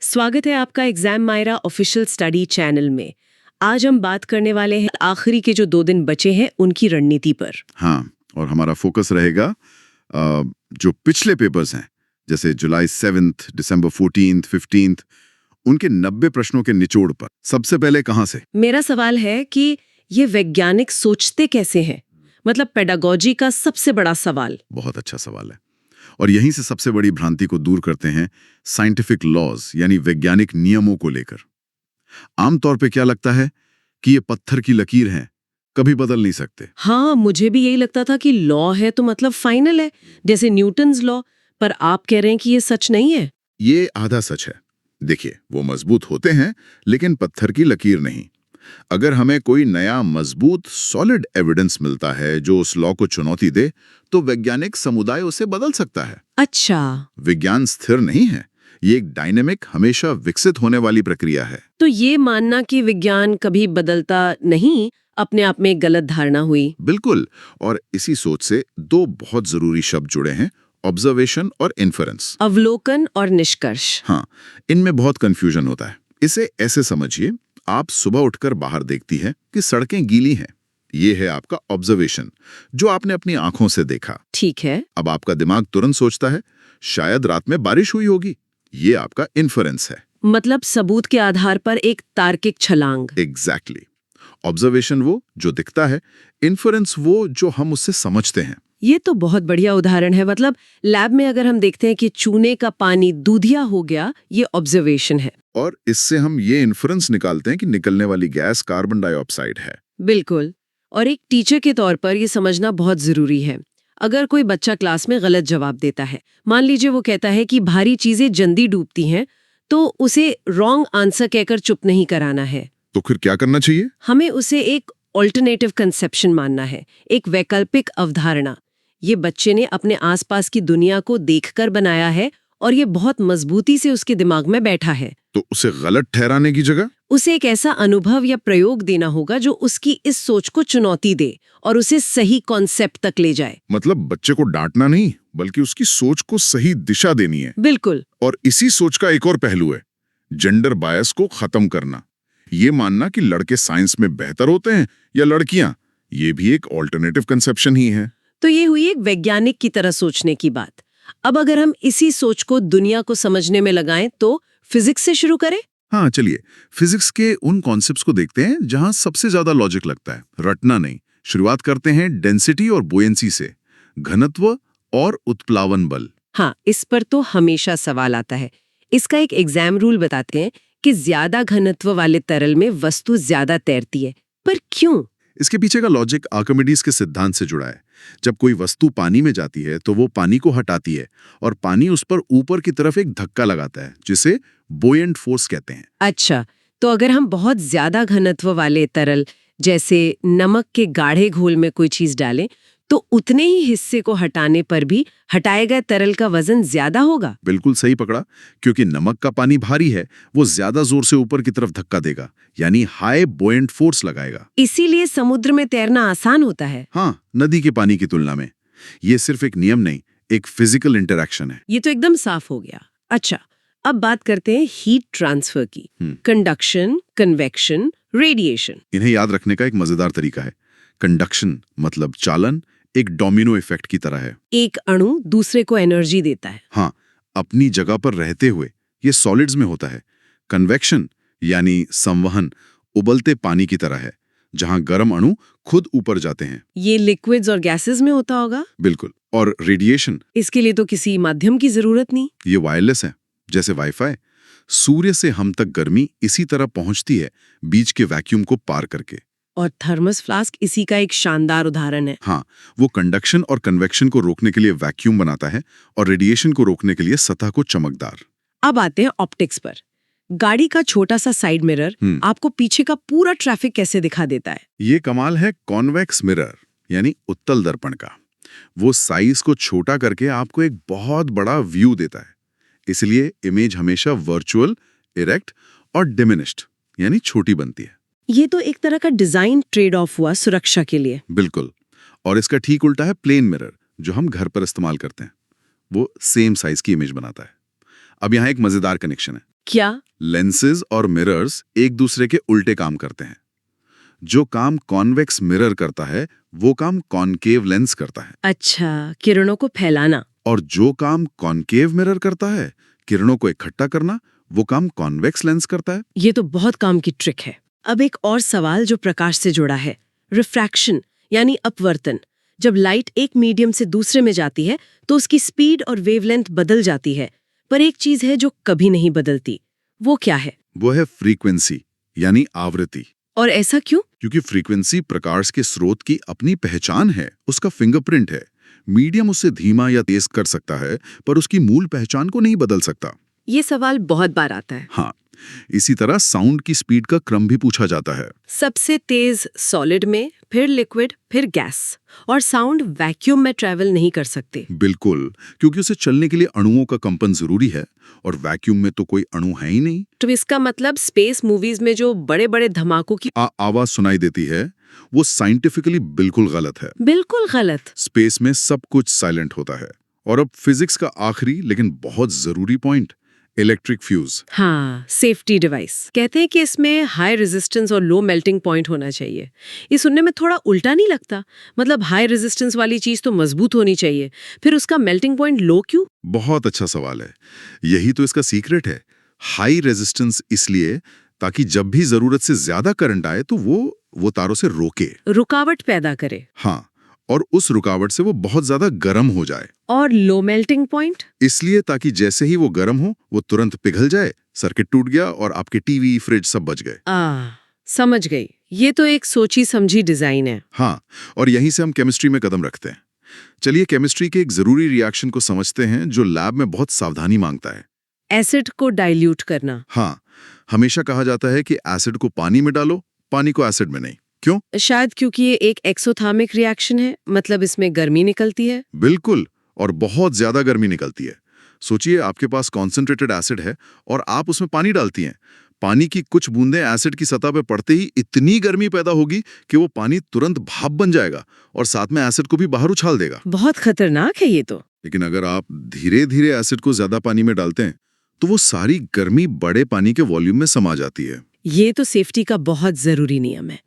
स्वागत है आपका exam Myra official study channel में। आज हम बात करने वाले हैं आखिरी के जो 2 दिन बचे हैं उनकी रणनीति पर। हाँ, और हमारा फोकस रहेगा जो पिछले पेपर्स हैं, जैसे जुलाई 7th, दिसंबर 14th, 15th, उनके 90 प्रश्नों के निचोड़ पर। सबसे पहले कहाँ से? मेरा सवाल है कि ये वैज्ञानिक सोचते कैसे हैं, मतलब पेडागोजी का सबसे बड़ा सवाल। बहुत अच्छा सवाल है, और यहीं से सबसे बड़ी भ्रांति को दूर करते हैं साइंटिफिक लॉज यानी वैज्ञानिक नियमों को लेकर। आमतौर पे क्या लगता है कि ये पत्थर की लकीर हैं, कभी बदल नहीं सकते। हाँ, मुझे भी यही लगता था कि लॉ है तो मतलब फाइनल है, जैसे न्यूटन्स लॉ। पर आप कह रहे हैं कि ये सच नहीं है। ये आधा सच है। देखिए, वो मजबूत होते हैं लेकिन पत्थर की लकीर नहीं। अगर हमें कोई नया मजबूत सॉलिड एविडेंस मिलता है जो उस लॉ को चुनौती दे, तो वैज्ञानिक समुदाय उसे बदल सकता है। अच्छा, विज्ञान स्थिर नहीं है, ये एक डायनेमिक, हमेशा विकसित होने वाली प्रक्रिया है। तो ये मानना कि विज्ञान कभी बदलता नहीं अपने आप में एक गलत धारणा हुई। बिल्कुल, और इसी सोच से 2 बहुत जरूरी शब्द जुड़े हैं, ऑब्जर्वेशन और इन्फरेंस। अवलोकन और निष्कर्ष। हाँ, इनमें बहुत कंफ्यूजन होता है। इसे ऐसे समझिए, आप सुबह उठकर बाहर देखती हैं कि सड़कें गीली हैं। ये है आपका ऑब्जर्वेशन, जो आपने अपनी आंखों से देखा। ठीक है। अब आपका दिमाग तुरंत सोचता है शायद रात में बारिश हुई होगी। ये आपका इन्फरेंस है। मतलब सबूत के आधार पर एक तार्किक छलांग। एग्जैक्टली। ऑब्जर्वेशन वो जो दिखता है, इन्फरेंस वो जो हम उससे समझते हैं। ये तो बहुत बढ़िया उदाहरण है। मतलब लैब में अगर हम देखते हैं कि चूने का पानी दूधिया हो गया, ये ऑब्जर्वेशन है। और इससे हम ये इन्फरेंस निकालते हैं कि निकलने वाली गैस कार्बन डाइऑक्साइड है। बिल्कुल। और एक टीचर के तौर पर ये समझना बहुत जरूरी है। अगर कोई बच्चा क्लास में गलत जवाब देता है, मान लीजिए वो कहता है कि भारी चीजें जल्दी डूबती हैं, तो उसे रॉन्ग आंसर कहकर चुप नहीं कराना है। तो फिर क्या करना चाहिए? हमें उसे एक ऑल्टरनेटिव कंसेप्शन मानना है, एक वैकल्पिक अवधारणा। ये बच्चे ने अपने आसपास की दुनिया को देखकर बनाया है और ये बहुत मजबूती से उसके दिमाग में बैठा है। तो उसे गलत ठहराने की जगह उसे एक ऐसा अनुभव या प्रयोग देना होगा जो उसकी इस सोच को चुनौती दे और उसे सही कॉन्सेप्ट तक ले जाए। मतलब बच्चे को डांटना नहीं, बल्कि उसकी सोच को सही दिशा देनी है। बिल्कुल। और इसी सोच का एक और पहलू है जेंडर बायस को खत्म करना। ये मानना कि लड़के साइंस में बेहतर होते हैं या लड़कियां, ये भी एक ऑल्टरनेटिव कंसेप्शन ही है। तो ये हुई एक वैज्ञानिक की तरह सोचने की बात। अब अगर हम इसी सोच को दुनिया को समझने में लगाएं तो फिजिक्स से शुरू करें। हाँ, चलिए फिजिक्स के उन कॉन्सेप्ट्स को देखते हैं जहां सबसे ज्यादा लॉजिक लगता है, रटना नहीं। शुरुआत करते हैं डेंसिटी और बुयंसी से, घनत्व और उत्प्लावन बल। हाँ, इस पर तो हमेशा सवाल आता है। इसका एक एग्जाम रूल बताते हैं कि ज्यादा घनत्व वाले तरल में वस्तु ज्यादा तैरती है। पर क्यों? इसके पीछे का लॉजिक आर्किमिडीज के सिद्धांत से जुड़ा है। जब कोई वस्तु पानी में जाती है तो वो पानी को हटाती है और पानी उस पर ऊपर की तरफ एक धक्का लगाता है, जिसे बोयंट फोर्स कहते हैं। अच्छा, तो अगर हम बहुत ज्यादा घनत्व वाले तरल जैसे नमक के गाढ़े घोल में कोई चीज डालें, तो उतने ही हिस्से को हटाने पर भी हटाए गए तरल का वजन ज्यादा होगा। बिल्कुल सही पकड़ा, क्योंकि नमक का पानी भारी है, वो ज्यादा जोर से ऊपर की तरफ धक्का देगा, यानी हाई बोयंट फोर्स लगाएगा। इसीलिए समुद्र में तैरना आसान होता है। हाँ, नदी के पानी की तुलना में। ये सिर्फ एक नियम नहीं, एक फिजिकल इंटरैक्शन है। ये तो एकदम साफ हो गया। अच्छा, अब बात करते हैं हीट ट्रांसफर की। Conduction, convection, radiation. इन्हें याद रखने का एक मजेदार तरीका है। कंडक्शन मतलब चालन एक डोमिनो इफेक्ट की तरह है। एक अणु दूसरे को एनर्जी देता है। हाँ, अपनी जगह पर रहते हुए। ये सॉलिड्स में होता है। कन्वेक्शन यानी संवहन उबलते पानी की तरह है, जहां गर्म अणु खुद ऊपर जाते हैं। ये लिक्विड्स और गैसेस में होता होगा। बिल्कुल। और रेडिएशन, इसके लिए तो किसी माध्यम की जरूरत नहीं। ये वायरलेस है, जैसे वाईफाई। सूर्य से हम तक गर्मी इसी तरह पहुंचती है, बीच के वैक्यूम को पार करके। और थर्मस फ्लास्क इसी का एक शानदार उदाहरण है। हाँ, वो कंडक्शन और कन्वेक्शन को रोकने के लिए वैक्यूम बनाता है और रेडिएशन को रोकने के लिए सतह को चमकदार। अब आते हैं ऑप्टिक्स पर। गाड़ी का छोटा सा साइड मिरर आपको पीछे का पूरा ट्रैफिक कैसे दिखा देता है? ये कमाल है कॉन्वेक्स मिरर यानी उत्तल दर्पण का। वो साइज को छोटा करके आपको एक बहुत बड़ा व्यू देता है। इसलिए इमेज हमेशा वर्चुअल, इरेक्ट और डिमिनिश्ड यानी छोटी बनती है। ये तो एक तरह का डिजाइन ट्रेड ऑफ हुआ सुरक्षा के लिए। बिल्कुल। और इसका ठीक उल्टा है प्लेन मिरर, जो हम घर पर इस्तेमाल करते हैं। वो सेम साइज की इमेज बनाता है। अब यहाँ एक मजेदार कनेक्शन है। क्या? लेंसेज और मिरर्स एक दूसरे के उल्टे काम करते हैं। जो काम कॉन्वेक्स मिरर करता है वो काम कॉनकेव लेंस करता है, अच्छा, किरणों को फैलाना। और जो काम कॉनकेव मिरर करता है, किरणों को इकट्ठा करना, वो काम कॉन्वेक्स लेंस करता है। ये तो बहुत काम की ट्रिक है। अब एक और सवाल जो प्रकाश से जुड़ा है, रिफ्रैक्शन यानी अपवर्तन। जब लाइट एक मीडियम से दूसरे में जाती है तो उसकी स्पीड और वेवलेंथ बदल जाती है, पर एक चीज है जो कभी नहीं बदलती। वो क्या है? वो है फ्रीक्वेंसी यानी आवृत्ति। और ऐसा क्यों? क्योंकि फ्रीक्वेंसी प्रकाश के स्रोत की अपनी पहचान है, उसका फिंगरप्रिंट है। मीडियम उससे धीमा या तेज कर सकता है, पर उसकी मूल पहचान को नहीं बदल सकता। ये सवाल बहुत बार आता है। हाँ, इसी तरह साउंड की स्पीड का क्रम भी पूछा जाता है। सबसे तेज सॉलिड में, फिर लिक्विड, फिर गैस। और साउंड वैक्यूम में ट्रैवल नहीं कर सकते। बिल्कुल, क्योंकि उसे चलने के लिए अणुओं का कंपन जरूरी है, और वैक्यूम में तो कोई अणु है ही नहीं। तो इसका मतलब स्पेस मूवीज में जो बड़े बड़े धमाकों की आवाज सुनाई देती है, वो साइंटिफिकली बिल्कुल गलत है। बिल्कुल गलत। स्पेस में सब कुछ साइलेंट होता है। और अब फिजिक्स का आखिरी लेकिन बहुत जरूरी पॉइंट, इलेक्ट्रिक फ्यूज। हाँ, सेफ्टी डिवाइस। कहते हैं कि इसमें हाई रेजिस्टेंस और लो मेल्टिंग पॉइंट होना चाहिए। ये सुनने में थोड़ा उल्टा नहीं लगता? मतलब हाई रेजिस्टेंस वाली चीज तो मजबूत होनी चाहिए, फिर उसका मेल्टिंग पॉइंट लो क्यों? बहुत अच्छा सवाल है। यही तो इसका सीक्रेट है। हाई रेजिस्टेंस इसलिए ताकि जब भी जरूरत से ज्यादा करंट आए तो वो तारों से रोके, रुकावट पैदा करे। हाँ, और उस रुकावट से वो बहुत ज्यादा गर्म हो जाए। और लो मेल्टिंग पॉइंट इसलिए ताकि जैसे ही वो गर्म हो वो तुरंत पिघल जाए, सर्किट टूट गया और आपके टीवी फ्रिज सब बच गए। समझ गई। ये तो एक सोची समझी डिजाइन है। हाँ, और यहीं से हम केमिस्ट्री में कदम रखते हैं। चलिए केमिस्ट्री के एक जरूरी रिएक्शन को समझते हैं जो लैब में बहुत सावधानी मांगता है। एसिड को डाइल्यूट करना। हाँ, हमेशा कहा जाता है कि एसिड को पानी में डालो, पानी को एसिड में नहीं। क्यों? शायद क्योंकि ये एक एक्सोथर्मिक रिएक्शन है, मतलब इसमें गर्मी निकलती है। बिल्कुल, और बहुत ज्यादा गर्मी निकलती है। सोचिए आपके पास कॉन्सेंट्रेटेड एसिड है और आप उसमें पानी डालती हैं। पानी की कुछ बूंदें एसिड की सतह पर पड़ते ही इतनी गर्मी पैदा होगी कि वो पानी तुरंत भाप बन जाएगा और साथ में एसिड को भी बाहर उछाल देगा। बहुत खतरनाक है ये तो। लेकिन अगर आप धीरे धीरे एसिड को ज्यादा पानी में डालते हैं तो वो सारी गर्मी बड़े पानी के वॉल्यूम में समा जाती है। ये तो सेफ्टी का बहुत जरूरी नियम है।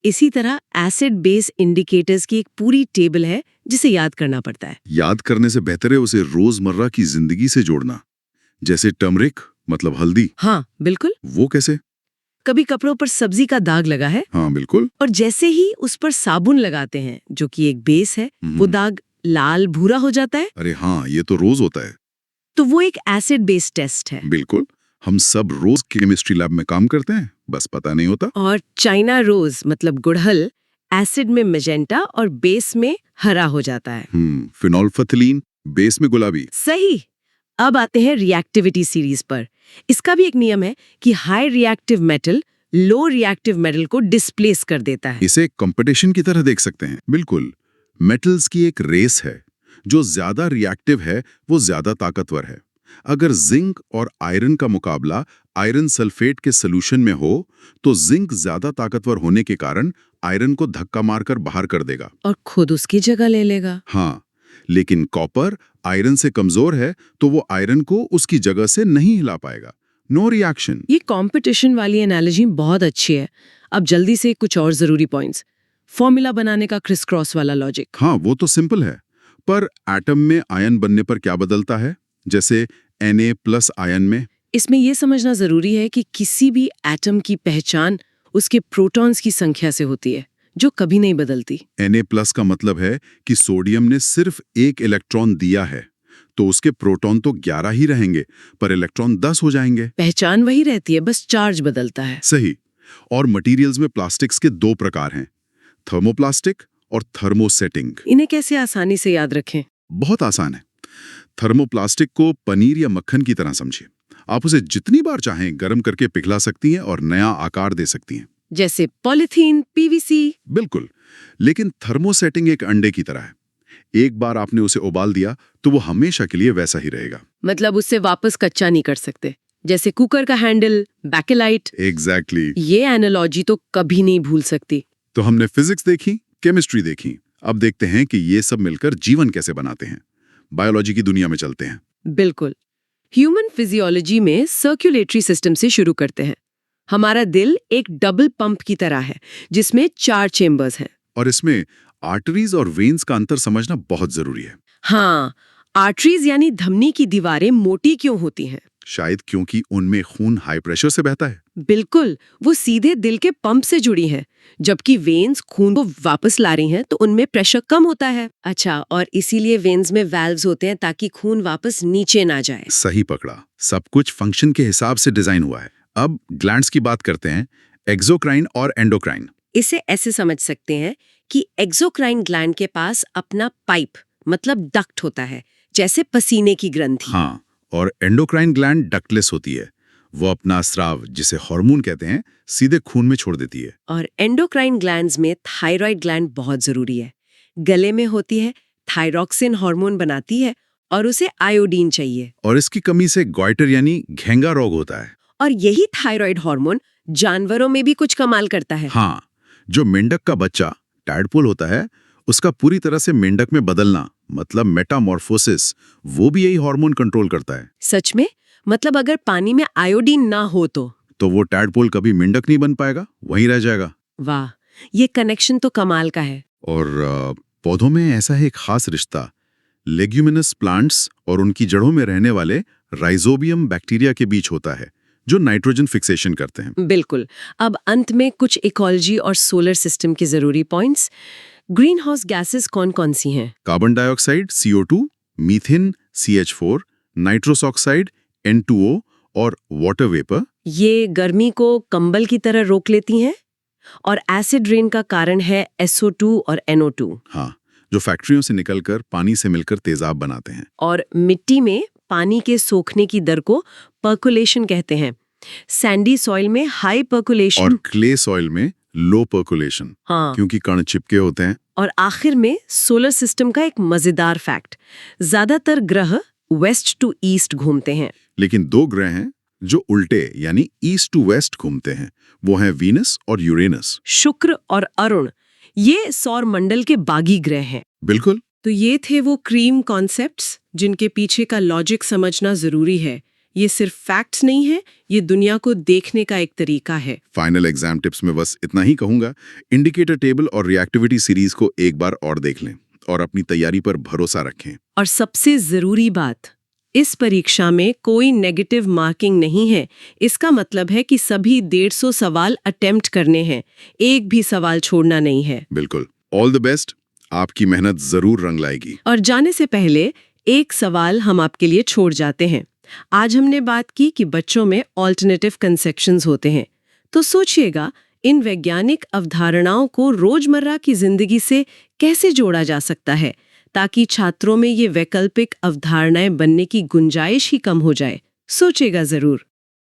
इसी तरह एसिड बेस इंडिकेटर्स की एक पूरी टेबल है जिसे याद करना पड़ता है। याद करने से बेहतर है उसे रोजमर्रा की जिंदगी से जोड़ना। जैसे टर्मरिक मतलब हल्दी। हाँ बिल्कुल। वो कैसे? कभी कपड़ों पर सब्जी का दाग लगा है, हाँ बिल्कुल, और जैसे ही उस पर साबुन लगाते हैं जो कि एक बेस है, वो दाग लाल भूरा हो जाता है। अरे हाँ, ये तो रोज होता है। तो वो एक एसिड बेस टेस्ट है। बिल्कुल, हम सब रोज केमिस्ट्री लैब में काम करते हैं, बस पता नहीं होता। और चाइना रोज मतलब गुड़हल एसिड में मैजेंटा और बेस में हरा हो जाता है। फिनोल्फथलीन बेस में गुलाबी। सही। अब आते हैं रिएक्टिविटी सीरीज पर। इसका भी एक नियम है कि high reactive metal low reactive metal को डिस्प्लेस कर देता है। इसे कंपटीशन की तरह देख सकते हैं। बिल्कुल, मेटल्स की एक रेस है। जो ज्यादा रिएक्टिव है वो ज्यादा ताकतवर है। अगर जिंक और आयरन का मुकाबला आयरन सल्फेट के सॉल्यूशन में हो तो जिंक ज्यादा ताकतवर होने के कारण आयरन को धक्का मारकर बाहर कर देगा और खुद उसकी जगह ले लेगा। हाँ, लेकिन कॉपर आयरन से कमजोर है तो वो आयरन को उसकी जगह से नहीं हिला पाएगा। No reaction. ये कंपटीशन वाली एनालॉजी बहुत अच्छी है। अब जल्दी से कुछ और जरूरी पॉइंट्स। फॉर्मूला बनाने का क्रिस क्रॉस वाला लॉजिक। हाँ, वो तो सिंपल है, पर एटम में आयन बनने पर क्या बदलता है? जैसे Na+ आयन में। इसमें यह समझना जरूरी है कि किसी भी एटम की पहचान उसके प्रोटॉन्स की संख्या से होती है, जो कभी नहीं बदलती। Na+ का मतलब है कि सोडियम ने सिर्फ 1 इलेक्ट्रॉन दिया है, तो उसके प्रोटॉन तो 11 ही रहेंगे, पर इलेक्ट्रॉन 10 हो जाएंगे। पहचान वही रहती है, बस चार्ज बदलता है। सही। और मटेरियल्स में प्लास्टिक्स के 2 प्रकार हैं, थर्मोप्लास्टिक और थर्मोसेटिंग। इन्हें कैसे आसानी से याद रखें? बहुत आसान है। थर्मोप्लास्टिक को पनीर या मक्खन की तरह समझिए। आप उसे जितनी बार चाहें गर्म करके पिघला सकती हैं और नया आकार दे सकती हैं, जैसे पॉलीथीन, पीवीसी। बिल्कुल। लेकिन थर्मोसेटिंग एक अंडे की तरह है। एक बार आपने उसे उबाल दिया तो वो हमेशा के लिए वैसा ही रहेगा। मतलब उससे वापस कच्चा नहीं कर सकते, जैसे कुकर का हैंडल, बैकेलाइट। एग्जैक्टली। ये एनालॉजी तो कभी नहीं भूल सकती। तो हमने फिजिक्स देखी, केमिस्ट्री देखी, अब देखते हैं कि ये सब मिलकर जीवन कैसे बनाते हैं। बायोलॉजी की दुनिया में चलते हैं। बिल्कुल। ह्यूमन फिजियोलॉजी में सर्कुलेटरी सिस्टम से शुरू करते हैं। हमारा दिल एक डबल पंप की तरह है जिसमें 4 चेम्बर्स हैं। और इसमें आर्टरीज और वेन्स का अंतर समझना बहुत जरूरी है। हाँ, आर्टरीज यानी धमनी की दीवारें मोटी क्यों होती हैं? शायद क्योंकि उनमें खून हाई प्रेशर से बहता है। बिल्कुल, वो सीधे दिल के पंप से जुड़ी हैं, जबकि वेन्स खून को वापस ला रही हैं तो उनमें प्रेशर कम होता है। अच्छा, और इसीलिए वेन्स में वाल्व्स होते हैं ताकि खून वापस नीचे ना जाए। सही पकड़ा, सब कुछ फंक्शन के हिसाब से डिजाइन हुआ है। अब ग्लैंड्स की बात करते हैं, एक्सोक्राइन और एंडोक्राइन। इसे ऐसे समझ सकते हैं कि एक्सोक्राइन ग्लैंड के पास अपना पाइप मतलब डक्ट होता है, जैसे पसीने की ग्रंथि। हाँ, और एंडोक्राइन ग्लैंड डक्टलेस होती है। वो अपना स्राव, जिसे हार्मोन कहते हैं, सीधे खून में छोड़ देती है। और एंडोक्राइन ग्लैंड्स में थायराइड ग्लैंड बहुत जरूरी है। गले में होती है, थायरॉक्सिन हार्मोन बनाती है और उसे आयोडीन चाहिए। और इसकी कमी से गॉइटर यानी घेंगा रोग होता है। और यही थायराइड हार्मोन जानवरों में भी कुछ कमाल करता है। हाँ, जो मेंढक का बच्चा टैडपोल होता है, उसका पूरी तरह से मेंढक में बदलना मतलब मेटामॉर्फोसिस, वो भी यही हार्मोन कंट्रोल करता है। सच में? मतलब अगर पानी में आयोडीन ना हो तो वो टैडपोल कभी मेंढक नहीं बन पाएगा, वहीं रह जाएगा। वाह, ये कनेक्शन तो कमाल का है। और पौधों में ऐसा है एक खास रिश्ता, लेग्यूमिनस प्लांट्स और उनकी जड़ों में रहने वाले राइजोबियम बैक्टीरिया के बीच होता है, जो नाइट्रोजन फिक्सेशन करते हैं। बिल्कुल। अब अंत में कुछ इकोलॉजी और सोलर सिस्टम के जरूरी पॉइंट्स। ग्रीन हाउस गैसेस कौन-कौन सी हैं? Carbon dioxide CO2, methane CH4, nitrous oxide N2O और वाटर वेपर। ये गर्मी को कंबल की तरह रोक लेती हैं। और एसिड रेन का कारण है SO2 और NO2। हाँ, जो फैक्ट्रियों से निकलकर पानी से मिलकर तेजाब बनाते हैं। और मिट्टी में पानी के सोखने की दर को पर्कुलेशन कहते हैं। सैंडी सॉइल में हाई पर्कुलेशन और क्ले सॉइल में लो पर्कुलेशन, हाँ। क्योंकि कण चिपके होते हैं। और आखिर में सोलर सिस्टम का एक मजेदार फैक्ट, ज्यादातर ग्रह वेस्ट टू ईस्ट घूमते हैं। लेकिन 2 ग्रह हैं जो उल्टे यानी ईस्ट टू वेस्ट घूमते हैं, वो हैं वीनस और यूरेनस। शुक्र और अरुण, ये सौर मंडल के बागी ग्रह हैं। बिल्कुल। तो ये थे वो क्रीम कॉन्सेप्ट्स जिनके पीछे का लॉजिक समझना जरूरी है। ये सिर्फ फैक्ट्स नहीं है, ये दुनिया को देखने का एक तरीका है। फाइनल एग्जाम टिप्स में बस इतना ही कहूंगा, इंडिकेटर टेबल और रिएक्टिविटी सीरीज को एक बार और देख लें और अपनी तैयारी पर भरोसा रखें। और सबसे जरूरी बात, इस परीक्षा में कोई नेगेटिव मार्किंग नहीं है। इसका मतलब है कि सभी 150 सवाल अटेम्प्ट करने हैं, एक भी सवाल छोड़ना नहीं है। बिल्कुल। ऑल द बेस्ट, आपकी मेहनत जरूर रंग लाएगी। और जाने से पहले एक सवाल हम आपके लिए छोड़ जाते हैं। आज हमने बात की कि बच्चों में ऑल्टरनेटिव कंसेप्शंस होते हैं, तो सोचिएगा इन वैज्ञानिक अवधारणाओं को रोजमर्रा की जिंदगी से कैसे जोड़ा जा सकता है, ताकि छात्रों में ये वैकल्पिक अवधारणाएं बनने की गुंजाइश ही कम हो जाए। सोचेगा जरूर।